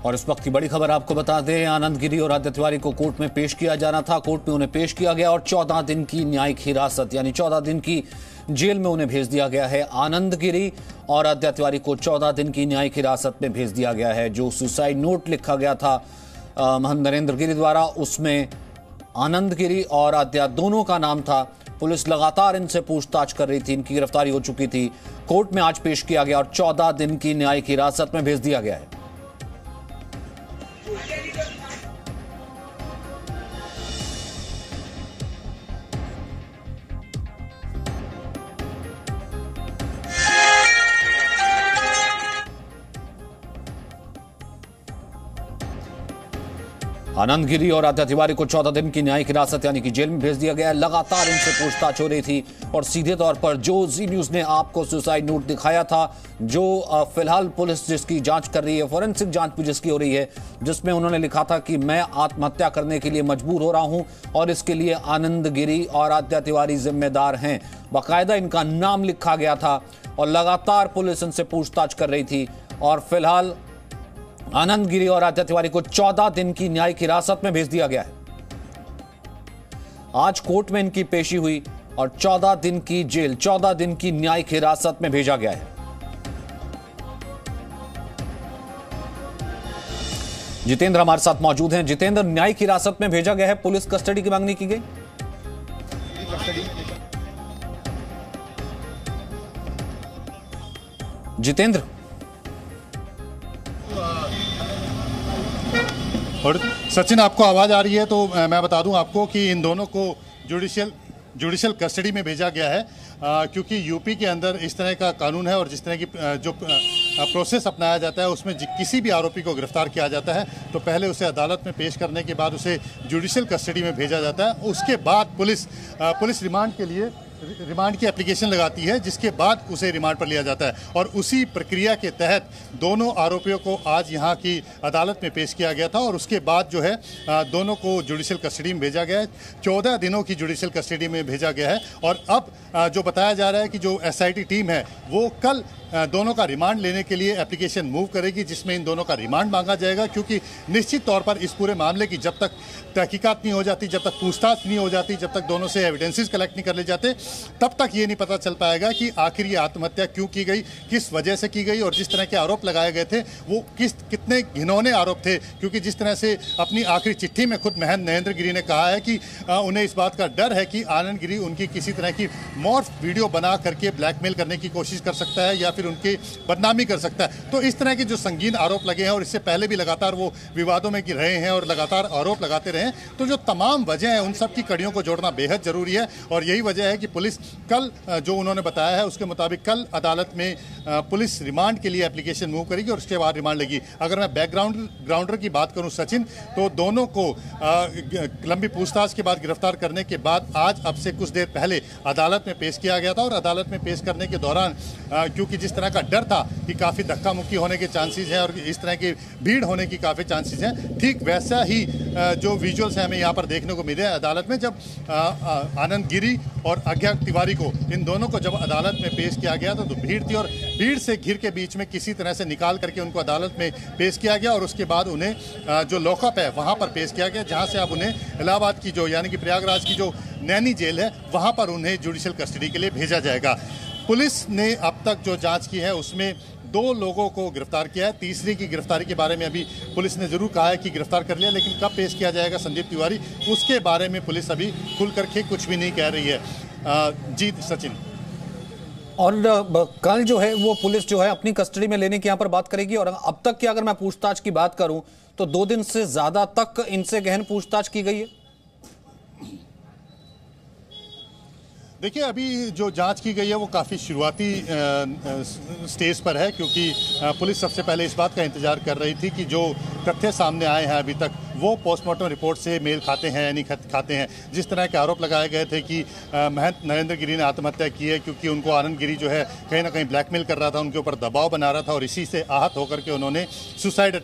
और इस वक्त की बड़ी खबर आपको बता दें, आनंद गिरी और आदित्य तिवारी को कोर्ट में पेश किया जाना था। कोर्ट में उन्हें पेश किया गया और 14 दिन की न्यायिक हिरासत यानी 14 दिन की जेल में उन्हें भेज दिया गया है। आनंद गिरी और आदित्य तिवारी को 14 दिन की न्यायिक हिरासत में भेज दिया गया है। जो सुसाइड नोट लिखा गया था महंत नरेंद्र गिरी द्वारा, उसमें आनंद गिरी और आदित्य दोनों का नाम था। पुलिस लगातार इनसे पूछताछ कर रही थी, इनकी गिरफ्तारी हो चुकी थी। कोर्ट में आज पेश किया गया और 14 दिन की न्यायिक हिरासत में भेज दिया गया है। आनंद गिरी और आदित्य तिवारी को 14 दिन की न्यायिक हिरासत यानी कि जेल में भेज दिया गया है। लगातार इनसे पूछताछ हो रही थी और सीधे तौर पर जो जी न्यूज ने आपको सुसाइड नोट दिखाया था, जो फिलहाल पुलिस जिसकी जांच कर रही है, फोरेंसिक जांच भी जिसकी हो रही है, जिसमें उन्होंने लिखा था कि मैं आत्महत्या करने के लिए मजबूर हो रहा हूं और इसके लिए आनंद गिरी और आदित्य तिवारी जिम्मेदार हैं। बाकायदा इनका नाम लिखा गया था और लगातार पुलिस इनसे पूछताछ कर रही थी और फिलहाल आनंद गिरी और आदित्य तिवारी को 14 दिन की न्यायिक हिरासत में भेज दिया गया है। आज कोर्ट में इनकी पेशी हुई और 14 दिन की जेल, 14 दिन की न्यायिक हिरासत में भेजा गया है। जितेंद्र हमारे साथ मौजूद हैं। जितेंद्र, न्यायिक हिरासत में भेजा गया है, पुलिस कस्टडी की मांग नहीं की गई? जितेंद्र, और सचिन, आपको आवाज़ आ रही है तो मैं बता दूं आपको कि इन दोनों को जुडिशियल कस्टडी में भेजा गया है, क्योंकि यूपी के अंदर इस तरह का कानून है और जिस तरह की जो प्रोसेस अपनाया जाता है उसमें किसी भी आरोपी को गिरफ्तार किया जाता है तो पहले उसे अदालत में पेश करने के बाद उसे जुडिशियल कस्टडी में भेजा जाता है। उसके बाद पुलिस रिमांड की एप्लीकेशन लगाती है, जिसके बाद उसे रिमांड पर लिया जाता है और उसी प्रक्रिया के तहत दोनों आरोपियों को आज यहाँ की अदालत में पेश किया गया था और उसके बाद जो है दोनों को जुडिशियल कस्टडी में भेजा गया है। 14 दिनों की जुडिशियल कस्टडी में भेजा गया है और अब जो बताया जा रहा है कि जो एसआईटी टीम है वो कल दोनों का रिमांड लेने के लिए एप्लीकेशन मूव करेगी, जिसमें इन दोनों का रिमांड मांगा जाएगा, क्योंकि निश्चित तौर पर इस पूरे मामले की जब तक तहकीकात नहीं हो जाती, जब तक पूछताछ नहीं हो जाती, जब तक दोनों से एविडेंसेस कलेक्ट नहीं कर ले जाते, तब तक ये नहीं पता चल पाएगा कि आखिर ये आत्महत्या क्यों की गई, किस वजह से की गई और जिस तरह के आरोप लगाए गए थे वो कितने घिनौने आरोप थे। क्योंकि जिस तरह से अपनी आखिरी चिट्ठी में खुद महंत नरेंद्र गिरी ने कहा है कि उन्हें इस बात का डर है कि आनंद गिरी उनकी किसी तरह की मॉर्फ वीडियो बना करके ब्लैकमेल करने की कोशिश कर सकता है या फिर उनकी बदनामी कर सकता है। तो इस तरह के जो संगीन आरोप लगे हैं और इससे पहले भी लगातार वो विवादों में रहे हैं और लगातार आरोप लगाते रहे हैं, तो जो तमाम वजह है उन सब की कड़ियों को जोड़ना बेहद जरूरी है और यही वजह है कि पुलिस कल जो उन्होंने बताया है उसके मुताबिक कल अदालत में पुलिस रिमांड के लिए एप्लीकेशन मूव करेगी और उसके बाद रिमांड लेगी। अगर मैं ग्राउंडर की बात करूं सचिन, तो दोनों को लंबी पूछताछ के बाद गिरफ्तार करने के बाद आज अब से कुछ देर पहले अदालत में पेश किया गया था और अदालत में पेश करने के दौरान क्योंकि जिस तरह का डर था कि काफ़ी धक्का मुक्की होने के चांसेस हैं और इस तरह की भीड़ होने की काफ़ी चांसेस हैं, ठीक वैसा ही जो विजुअल्स हैं हमें यहाँ पर देखने को मिले अदालत में, जब आनंद गिरी और आदित्य तिवारी को, इन दोनों को जब अदालत में पेश किया गया तो भीड़ थी और भीड़ से घिर के बीच में किसी तरह से निकाल करके उनको अदालत में पेश किया गया और उसके बाद उन्हें जो लॉकअप है वहाँ पर पेश किया गया, जहाँ से अब उन्हें इलाहाबाद की जो यानी कि प्रयागराज की जो नैनी जेल है वहाँ पर उन्हें जुडिशियल कस्टडी के लिए भेजा जाएगा। पुलिस ने अब तक जो जांच की है उसमें 2 लोगों को गिरफ्तार किया है। तीसरे की गिरफ्तारी के बारे में अभी पुलिस ने जरूर कहा है कि गिरफ्तार कर लिया, लेकिन कब पेश किया जाएगा संदीप तिवारी, उसके बारे में पुलिस अभी खुल करके कुछ भी नहीं कह रही है। जी सचिन, और कल जो है वो पुलिस जो है अपनी कस्टडी में लेने की यहाँ पर बात करेगी और अब तक की अगर मैं पूछताछ की बात करूं तो 2 दिन से ज्यादा तक इनसे गहन पूछताछ की गई है। देखिए, अभी जो जांच की गई है वो काफ़ी शुरुआती स्टेज पर है, क्योंकि पुलिस सबसे पहले इस बात का इंतजार कर रही थी कि जो तथ्य सामने आए हैं अभी तक वो पोस्टमार्टम रिपोर्ट से मेल खाते हैं या नहीं खाते हैं। जिस तरह के आरोप लगाए गए थे कि महंत नरेंद्र गिरी ने आत्महत्या की है क्योंकि उनको आनंद गिरी जो है कहीं ना कहीं ब्लैकमेल कर रहा था, उनके ऊपर दबाव बना रहा था और इसी से आहत होकर के उन्होंने सुसाइड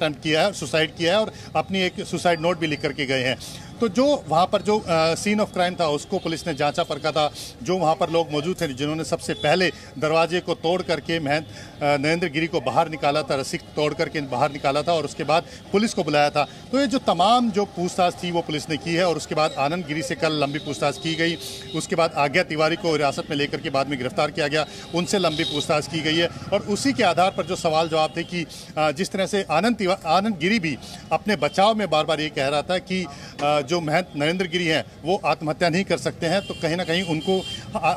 किया है और अपनी एक सुसाइड नोट भी लिख करके गए हैं। तो जो वहाँ पर जो सीन ऑफ क्राइम था उसको पुलिस ने जांचा परखा था। जो वहाँ पर लोग मौजूद थे जिन्होंने सबसे पहले दरवाजे को तोड़ करके महंत नरेंद्र गिरी को बाहर निकाला था, रस्सी तोड़ करके बाहर निकाला था और उसके बाद पुलिस को बुलाया था। तो ये जो तमाम जो पूछताछ थी वो पुलिस ने की है और उसके बाद आनंद गिरी से कल लंबी पूछताछ की गई। उसके बाद आज्ञा तिवारी को हिरासत में लेकर के बाद में गिरफ्तार किया गया, उनसे लंबी पूछताछ की गई है और उसी के आधार पर जो सवाल जवाब थे कि जिस तरह से आनंद गिरी भी अपने बचाव में बार बार ये कह रहा था कि जो महंत नरेंद्र गिरी हैं वो आत्महत्या नहीं कर सकते हैं, तो कहीं ना कहीं उनको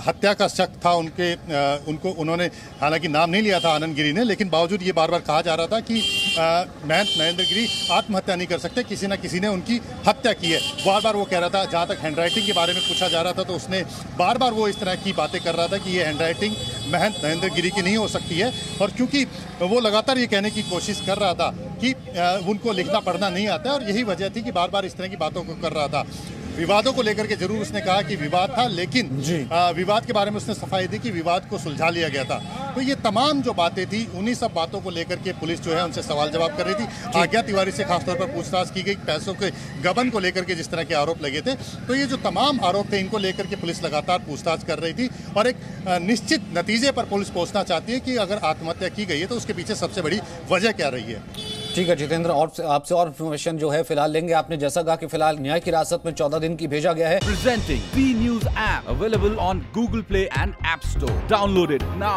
हत्या का शक था। उनको उन्होंने हालांकि नाम नहीं लिया था आनंद गिरी ने, लेकिन बावजूद ये बार बार कहा जा रहा था कि महंत नरेंद्र गिरी आत्महत्या नहीं कर सकते, किसी न किसी ने उनकी हत्या की है। बार बार वो कह रहा था। जहाँ तक हैंडराइटिंग के बारे में पूछा जा रहा था तो उसने बार बार वो इस तरह की बातें कर रहा था कि ये हैंडराइटिंग महंत नरेंद्र गिरी की नहीं हो सकती है और क्योंकि वो लगातार ये कहने की कोशिश कर रहा था कि उनको लिखना पढ़ना नहीं आता है और यही वजह थी कि बार बार इस तरह की बातों को कर रहा था। विवादों को लेकर के जरूर उसने कहा कि विवाद था, लेकिन विवाद के बारे में उसने सफाई दी कि विवाद को सुलझा लिया गया था। तो ये तमाम जो बातें थी उन्हीं सब बातों को लेकर के पुलिस जो है उनसे सवाल जवाब कर रही थी। आज्ञा तिवारी से खासतौर पर पूछताछ की गई, पैसों के गबन को लेकर के जिस तरह के आरोप लगे थे। तो ये जो तमाम आरोप थे इनको लेकर के पुलिस लगातार पूछताछ कर रही थी और एक निश्चित नतीजे पर पुलिस पहुंचना चाहती है कि अगर आत्महत्या की गई है तो उसके पीछे सबसे बड़ी वजह क्या रही है। ठीक है जितेंद्र, और आपसे और इन्फॉर्मेशन जो है फिलहाल लेंगे। आपने जैसा कहा कि फिलहाल न्यायिक हिरासत में 14 दिन की भेजा गया है। Presenting B News app available on Google Play and App Store. Download it now.